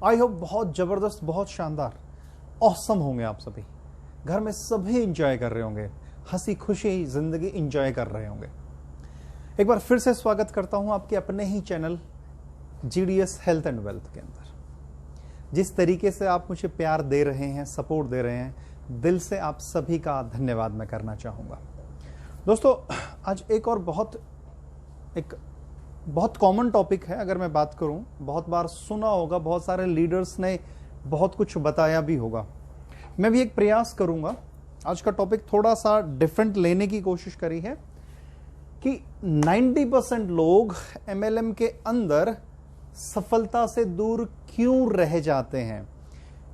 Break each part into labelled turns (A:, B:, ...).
A: I hope बहुत जबरदस्त, बहुत शानदार, ऑसम होंगे आप सभी। घर में सभी इंजॉय कर रहे होंगे, हंसी खुशी जिंदगी इंजॉय कर रहे होंगे। एक बार फिर से स्वागत करता हूं आपके अपने ही channel GDS health and wealth के अंदर। जिस तरीके से आप मुझे प्यार दे रहे हैं, सपोर्ट दे रहे हैं, दिल से आप सभी का धन्यवाद मैं करना चाहूँगा। दोस्तों, आज एक और बहुत कॉमन टॉपिक है। अगर मैं बात करूं, बहुत बार सुना होगा, बहुत सारे लीडर्स ने बहुत कुछ बताया भी होगा। मैं भी एक प्रयास करूंगा, आज का टॉपिक थोड़ा सा डिफरेंट लेने की कोशिश करी है कि 90% लोग MLM के अंदर सफलता से दूर क्यों रह जाते हैं।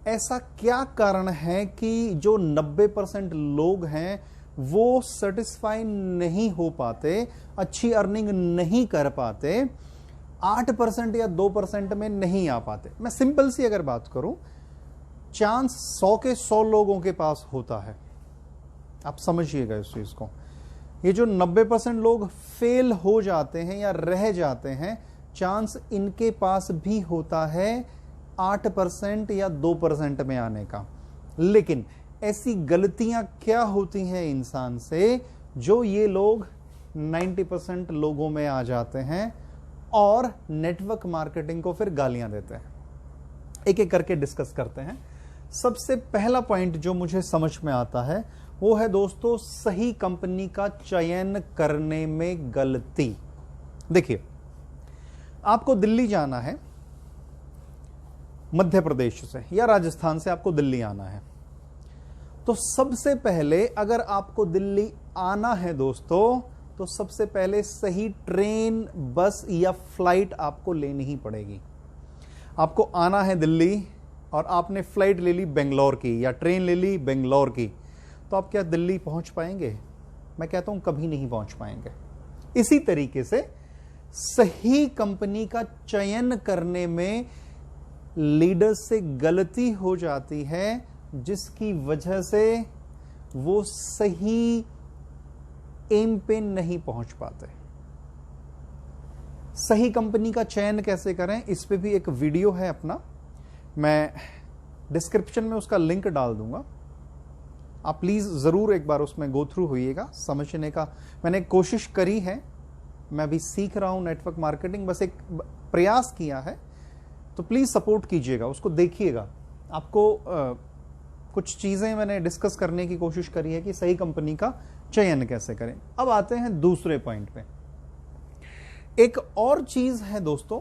A: ऐसा क्या कारण है कि जो 90% लोग हैं वो सेटिस्फाई नहीं हो पाते, अच्छी अर्निंग नहीं कर पाते, 8% या 2% में नहीं आ पाते। मैं सिंपल सी अगर बात करूं, चांस 100 के 100 लोगों के पास होता है। आप समझिएगा इस चीज को। ये जो 90% लोग फेल हो जाते हैं या रह जाते हैं, चांस इनके पास भी होता है 8% या 2% में आने का। लेकिन ऐसी गलतियां क्या होती हैं इंसान से जो ये लोग 90% लोगों में आ जाते हैं और नेटवर्क मार्केटिंग को फिर गालियां देते हैं। एक एक करके डिस्कस करते हैं। सबसे पहला पॉइंट जो मुझे समझ में आता है वो है दोस्तों, सही कंपनी का चयन करने में गलती। देखिए, आपको दिल्ली जाना है, मध्य प्रदेश से या राजस्थान से आपको दिल्ली आना है, तो सबसे पहले अगर आपको दिल्ली आना है दोस्तों, तो सबसे पहले सही ट्रेन, बस या फ्लाइट आपको लेनी ही पड़ेगी। आपको आना है दिल्ली और आपने फ्लाइट ले ली बेंगलोर की या ट्रेन ले ली बेंगलोर की, तो आप क्या दिल्ली पहुंच पाएंगे? मैं कहता हूं कभी नहीं पहुंच पाएंगे। इसी तरीके से सही कंपनी का चयन करने में लीडर्स से गलती हो जाती है, जिसकी वजह से वो सही एम पे नहीं पहुंच पाते। सही कंपनी का चयन कैसे करें, इस पे भी एक वीडियो है अपना, मैं डिस्क्रिप्शन में उसका लिंक डाल दूंगा। आप प्लीज जरूर एक बार उसमें गो थ्रू होइएगा। समझने का मैंने कोशिश करी है, मैं भी सीख रहा हूं नेटवर्क मार्केटिंग, बस एक प्रयास किया है, तो प्लीज सपोर्ट कीजिएगा, उसको देखिएगा। आपको कुछ चीजें मैंने डिस्कस करने की कोशिश करी है कि सही कंपनी का चयन कैसे करें। अब आते हैं दूसरे पॉइंट पे। एक और चीज है दोस्तों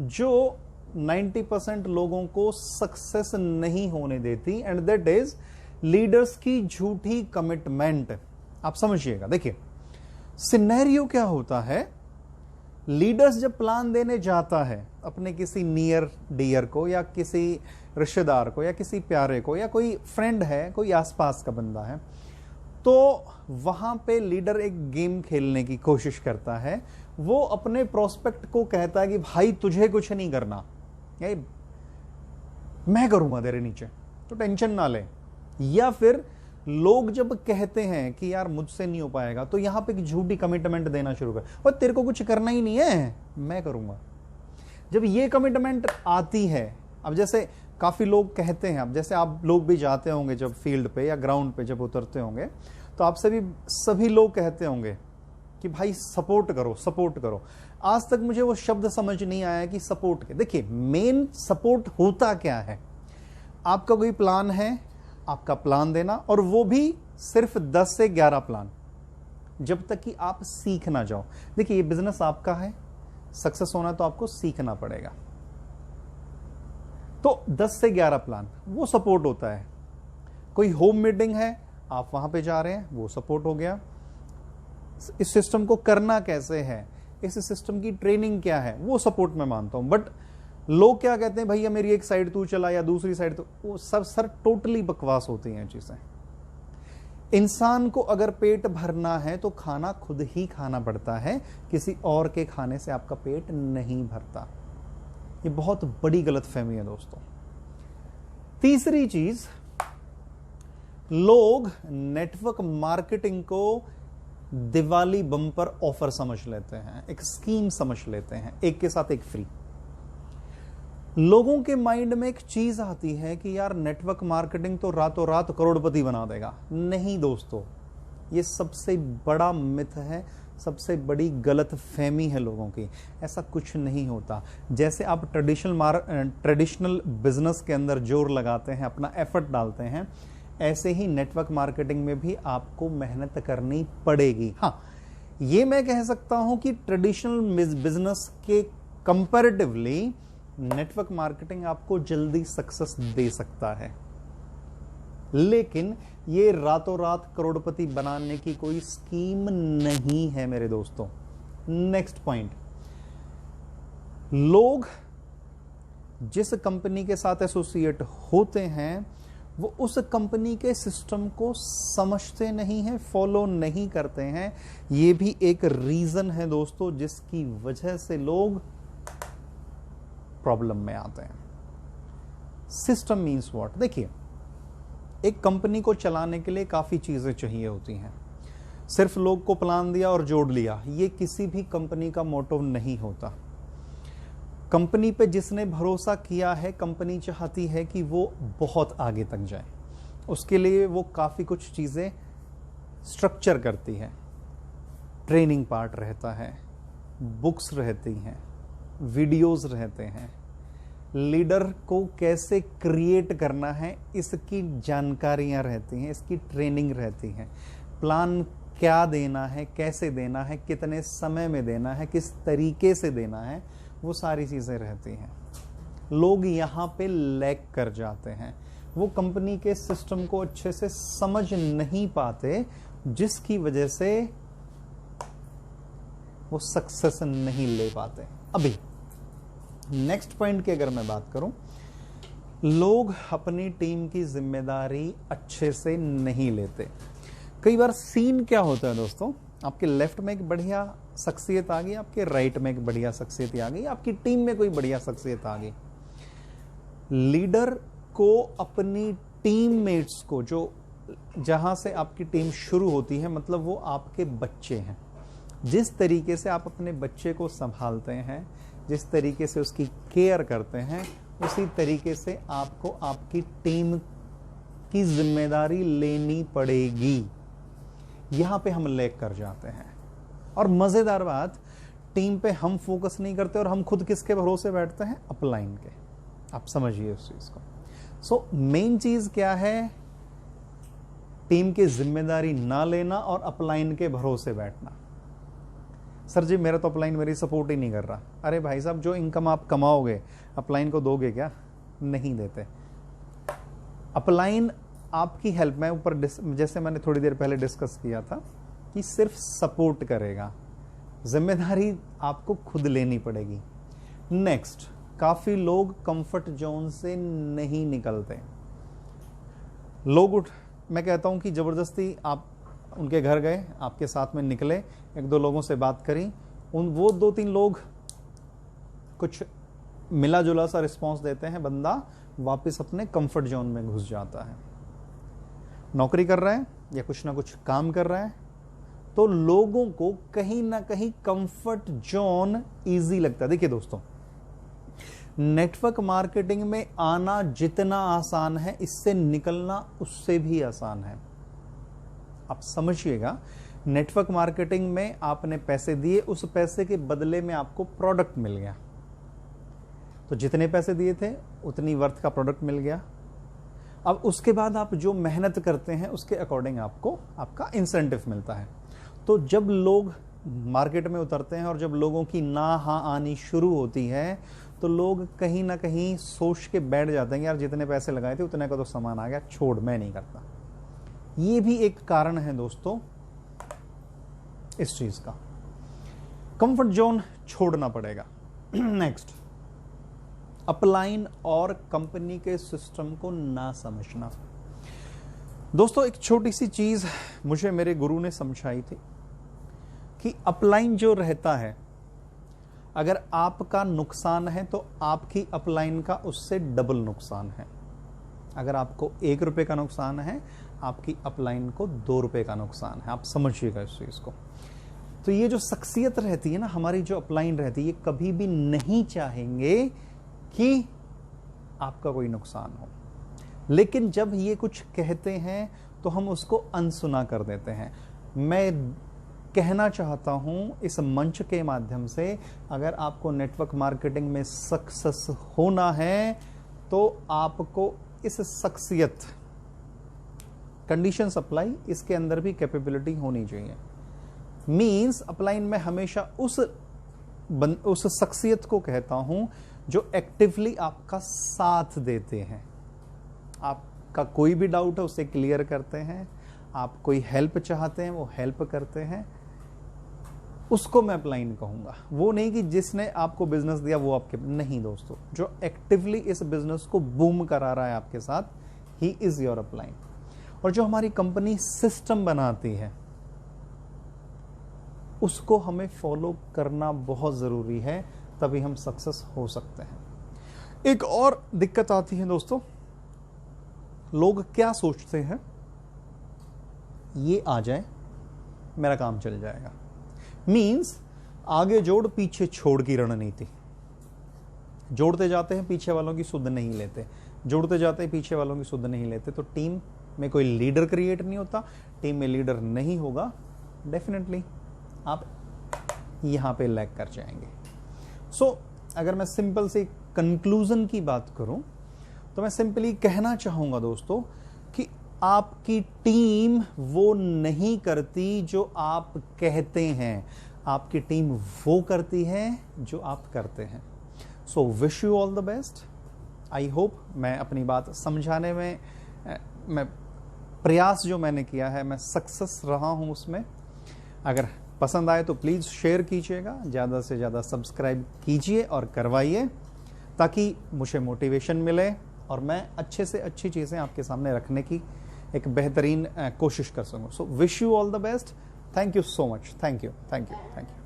A: जो 90% लोगों को सक्सेस नहीं होने देती, एंड दैट इज लीडर्स की झूठी कमिटमेंट। आप समझिएगा। देखिए, सिनेरियो क्या होता है, लीडर्स जब प्लान देने जाता है अपने किसी नियर डियर को या किसी रिश्तेदार को या किसी प्यारे को या कोई फ्रेंड है, कोई आसपास का बंदा है, तो वहां पे लीडर एक गेम खेलने की कोशिश करता है। वो अपने प्रोस्पेक्ट को कहता है कि भाई तुझे कुछ नहीं करना, मैं करूंगा तेरे नीचे, तो टेंशन ना ले। या फिर लोग जब कहते हैं कि यार मुझसे नहीं हो पाएगा, तो यहां पे एक झूठी कमिटमेंट देना शुरू कर, और तेरे को कुछ करना ही नहीं है, मैं करूंगा। जब ये कमिटमेंट आती है, अब जैसे काफी लोग कहते हैं, अब जैसे आप लोग भी जाते होंगे जब फील्ड पे या ग्राउंड पे जब उतरते होंगे, तो आप सभी लोग कहते होंगे कि भाई सपोर्ट करो, सपोर्ट करो। आज तक मुझे वो शब्द समझ नहीं आया कि सपोर्ट के। देखिए, मेन सपोर्ट होता क्या है, आपका कोई प्लान है, आपका प्लान देना, और वो भी सिर्फ 10 से 11 प्लान, जब तक कि आप सीख ना जाओ। देखिए, ये बिजनेस आपका है, सक्सेस होना तो आपको सीखना पड़ेगा। तो 10 से 11 प्लान वो सपोर्ट होता है। कोई होम मीटिंग है, आप वहां पे जा रहे हैं, वो सपोर्ट हो गया। इस सिस्टम को करना कैसे है, इस सिस्टम की ट्रेनिंग क्या है, वो सपोर्ट मैं मानता हूं। बट लोग क्या कहते हैं, भैया मेरी एक साइड तू चला या दूसरी साइड, तो वो सब सर टोटली बकवास होती हैं चीजें। इंसान को अगर पेट भरना है तो खाना खुद ही खाना पड़ता है, किसी और के खाने से आपका पेट नहीं भरता। ये बहुत बड़ी गलतफहमी है दोस्तों। तीसरी चीज, लोग नेटवर्क मार्केटिंग को दिवाली बम्पर ऑफर समझ लेते हैं, एक स्कीम समझ लेते हैं, एक के साथ एक फ्री। लोगों के माइंड में एक चीज आती है कि यार नेटवर्क मार्केटिंग तो रातों रात करोड़पति बना देगा। नहीं दोस्तों, ये सबसे बड़ा मिथ है, सबसे बड़ी गलत फहमी है लोगों की। ऐसा कुछ नहीं होता। जैसे आप ट्रेडिशनल बिजनेस के अंदर जोर लगाते हैं, अपना एफर्ट डालते हैं, ऐसे ही नेटवर्क मार्केटिंग में भी आपको मेहनत करनी पड़ेगी। हाँ, ये मैं कह सकता हूं कि ट्रेडिशनल बिजनेस के कंपैरेटिवली नेटवर्क मार्केटिंग आपको जल्दी सक्सेस दे सकता है, लेकिन ये रातों रात करोड़पति बनाने की कोई स्कीम नहीं है मेरे दोस्तों। नेक्स्ट पॉइंट, लोग जिस कंपनी के साथ एसोसिएट होते हैं वो उस कंपनी के सिस्टम को समझते नहीं हैं, फॉलो नहीं करते हैं। ये भी एक रीजन है दोस्तों जिसकी वजह से लोग प्रॉब्लम में आते हैं। System means what? देखिए, एक कंपनी को चलाने के लिए काफी चीजें चाहिए होती हैं। सिर्फ लोग को प्लान दिया और जोड़ लिया, ये किसी भी कंपनी का मोटो नहीं होता। कंपनी पे जिसने भरोसा किया है, कंपनी चाहती है कि वो बहुत आगे तक जाए। उसके लिए वो काफी कुछ चीजें स्ट्रक्चर करती है। ट्रेनिंग पार्ट रहता है, बुक्स रहती हैं, वीडियोस रहते हैं, लीडर को कैसे क्रिएट करना है इसकी जानकारियां रहती हैं, इसकी ट्रेनिंग रहती है, प्लान क्या देना है, कैसे देना है, कितने समय में देना है, किस तरीके से देना है, वो सारी चीजें रहती हैं। लोग यहाँ पे लैग कर जाते हैं, वो कंपनी के सिस्टम को अच्छे से समझ नहीं पाते, जिसकी वजह से वो सक्सेस नहीं ले पाते। अभी नेक्स्ट पॉइंट की अगर मैं बात करूं, लोग अपनी टीम की जिम्मेदारी अच्छे से नहीं लेते। कई बार सीन क्या होता है दोस्तों, आपके लेफ्ट में एक बढ़िया शख्सियत आ गई, आपके राइट में एक बढ़िया शख्सियत आ गई, आपकी टीम में कोई बढ़िया शख्सियत आ गई। लीडर को अपनी टीममेट्स को, जो जहां से आपकी टीम शुरू होती है, मतलब वो आपके बच्चे हैं, जिस तरीके से आप अपने बच्चे को संभालते हैं, जिस तरीके से उसकी केयर करते हैं, उसी तरीके से आपको आपकी टीम की जिम्मेदारी लेनी पड़ेगी। यहां पे हम लैग कर जाते हैं। और मजेदार बात, टीम पे हम फोकस नहीं करते और हम खुद किसके भरोसे बैठते हैं? अपलाइन के। आप समझिए उस चीज को। सो मेन चीज क्या है? टीम की जिम्मेदारी ना लेना और अपलाइन के भरोसे बैठना। सर जी, मेरा तो अपलाइन मेरी सपोर्ट ही नहीं कर रहा। अरे भाई साहब, जो इनकम आप कमाओगे अपलाइन को दोगे क्या? नहीं देते। अपलाइन आपकी हेल्प में ऊपर, जैसे मैंने थोड़ी देर पहले डिस्कस किया था, कि सिर्फ सपोर्ट करेगा, जिम्मेदारी आपको खुद लेनी पड़ेगी। नेक्स्ट, काफी लोग कंफर्ट जोन से नहीं निकलते। लोग मैं कहता हूं कि जबरदस्ती आप उनके घर गए, आपके साथ में निकले, एक दो लोगों से बात करी, वो दो तीन लोग कुछ मिला जुला सा रिस्पॉन्स देते हैं, बंदा वापस अपने कंफर्ट जोन में घुस जाता है। नौकरी कर रहा है या कुछ ना कुछ काम कर रहा है, तो लोगों को कहीं ना कहीं कंफर्ट जोन इजी लगता है। देखिए दोस्तों, नेटवर्क मार्केटिंग में आना जितना आसान है, इससे निकलना उससे भी आसान है। आप समझिएगा, नेटवर्क मार्केटिंग में आपने पैसे दिए, उस पैसे के बदले में आपको प्रोडक्ट मिल गया, तो जितने पैसे दिए थे उतनी वर्थ का प्रोडक्ट मिल गया। अब उसके बाद आप जो मेहनत करते हैं उसके अकॉर्डिंग आपको आपका इंसेंटिव मिलता है। तो जब लोग मार्केट में उतरते हैं और जब लोगों की ना हाँ आनी शुरू होती है, तो लोग कहीं ना कहीं सोच के बैठ जाते हैं, यार जितने पैसे लगाए थे उतने का तो सामान आ गया, छोड़, मैं नहीं करता। ये भी एक कारण है दोस्तों इस चीज का। कंफर्ट जोन छोड़ना पड़ेगा। नेक्स्ट, अपलाइन और कंपनी के सिस्टम को ना समझना। दोस्तों, एक छोटी सी चीज मुझे मेरे गुरु ने समझाई थी कि अपलाइन जो रहता है, अगर आपका नुकसान है तो आपकी अपलाइन का उससे डबल नुकसान है। अगर आपको 1 रुपए का नुकसान है, आपकी अपलाइन को 2 रुपए का नुकसान है। आप समझिएगा इस चीज को। तो ये जो शख्सियत रहती है ना, हमारी जो अपलाइन रहती है, ये कभी भी नहीं चाहेंगे कि आपका कोई नुकसान हो। लेकिन जब ये कुछ कहते हैं तो हम उसको अनसुना कर देते हैं। मैं कहना चाहता हूं इस मंच के माध्यम से, अगर आपको नेटवर्क मार्केटिंग में सक्सेस होना है तो आपको इस शख्सियत, कंडीशन अप्लाई, इसके अंदर भी कैपेबिलिटी होनी चाहिए। मीन्स अपलाइन में हमेशा उस शख्सियत को कहता हूं जो एक्टिवली आपका साथ देते हैं। आपका कोई भी डाउट है उसे क्लियर करते हैं, आप कोई हेल्प चाहते हैं वो हेल्प करते हैं, उसको मैं अपलाइन कहूंगा। वो नहीं कि जिसने आपको बिजनेस दिया वो आपके, नहीं दोस्तों, जो एक्टिवली इस बिजनेस को बूम करा रहा है आपके साथ, ही इज योर अपलाइन। और जो हमारी कंपनी सिस्टम बनाती है उसको हमें फॉलो करना बहुत जरूरी है, तभी हम सक्सेस हो सकते हैं। एक और दिक्कत आती है दोस्तों, लोग क्या सोचते हैं, ये आ जाए मेरा काम चल जाएगा। मीन्स आगे जोड़ पीछे छोड़ की रणनीति। जोड़ते जाते हैं, पीछे वालों की सुध नहीं लेते, जोड़ते जाते हैं, पीछे वालों की सुध नहीं लेते, तो टीम में कोई लीडर क्रिएट नहीं होता। टीम में लीडर नहीं होगा, डेफिनेटली आप यहां पे लैग कर जाएंगे। सो अगर मैं सिंपल से कंक्लूजन की बात करूं तो मैं सिंपली कहना चाहूंगा दोस्तों कि आपकी टीम वो नहीं करती जो आप कहते हैं, आपकी टीम वो करती है जो आप करते हैं। So wish you all the best. I hope मैं अपनी बात समझाने में, मैं प्रयास जो मैंने किया है, मैं सक्सेस रहा हूं उसमें। अगर पसंद आए तो प्लीज़ शेयर कीजिएगा, ज़्यादा से ज़्यादा सब्सक्राइब कीजिए और करवाइए, ताकि मुझे मोटिवेशन मिले और मैं अच्छे से अच्छी चीज़ें आपके सामने रखने की एक बेहतरीन कोशिश कर सकूं। So wish you all the best. Thank you so much. Thank you, thank you, thank you.